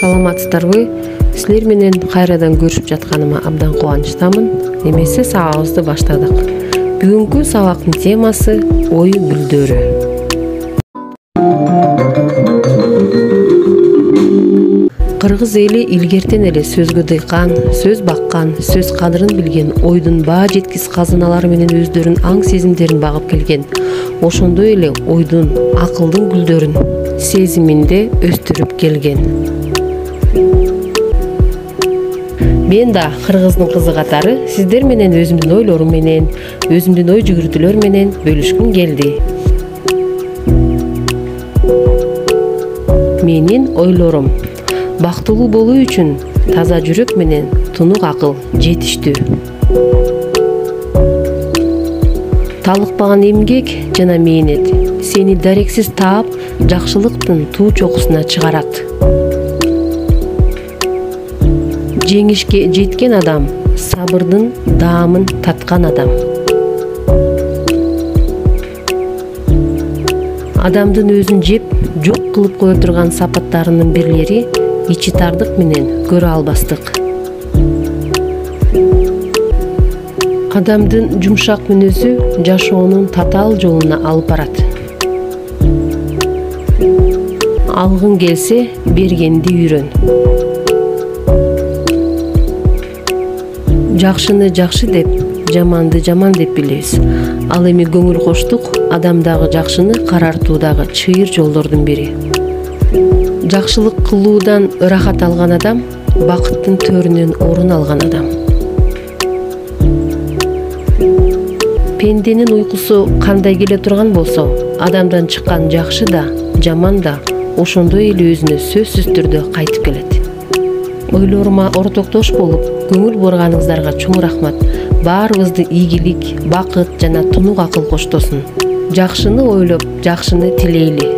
Саламатсыздарбы? Силер менен кайрадан көрүшүп жатканыма абдан кубанычтамын. Эмесе сабагыбызды баштадык. Бүгүнкү сабактын темасы ой гүлдөрү. Кыргыз эли илгертен эле сөзгө дыйкан, сөз баккан, сөз кадырын билген, ойдун баа жеткис казыналары менен өздөрүнүн аң сезимдерин багып келген. Ошондой эле ойдун, акылдын гүлдөрүн сезиминде өстүрүп келген. Мен да кыргыздын кызы катары сиздер менен өзүмдүн ойлорум менен, өзүмдүн ой жүгүртүүлөр менен бөлүшкүм келди. Менин ойлорум: бактылуу болуу үчүн таза жүрөк менен тунук акыл жетиштүү. Талыкпаган эмгек жана мээнет сени дарексиз таап, жакшылыктын туу чокусуна чыгарат. Жеңишке жеткен адам сабырдын даамын таткан адам. Адамдын өзүн жеп, жок кылып кое турган сапаттарынын бирлери ичи тардык менен көрө албастык. Адамдын жумшак мүнөзү жашоонун татаал жолуна алып барат. Алгың келсе, бергенди үйрөн. Жакшыны жакшы деп, жаманды жаман деп билебиз. Ал эми көңүл коштук адамдагы жакшыны карартуудагы чыйыр жолдордун бири. Жакшылык кылуудан ырахат алган адам бакыттын төрүнөн орун алган адам. Пенденин уйкусу кандай келе турган болсо, адамдан чыккан жакшы да, жаман да ошондой эле өзүнө сөзсүз түрдө кайтып келет. Ойлорума ортоктош болуп, көңүл бурганыңыздарга чоң рахмат. Баарыбызды ийгилик, бакыт жана тунук акыл коштосун. Жакшыны ойлоп, жакшыны тилейли.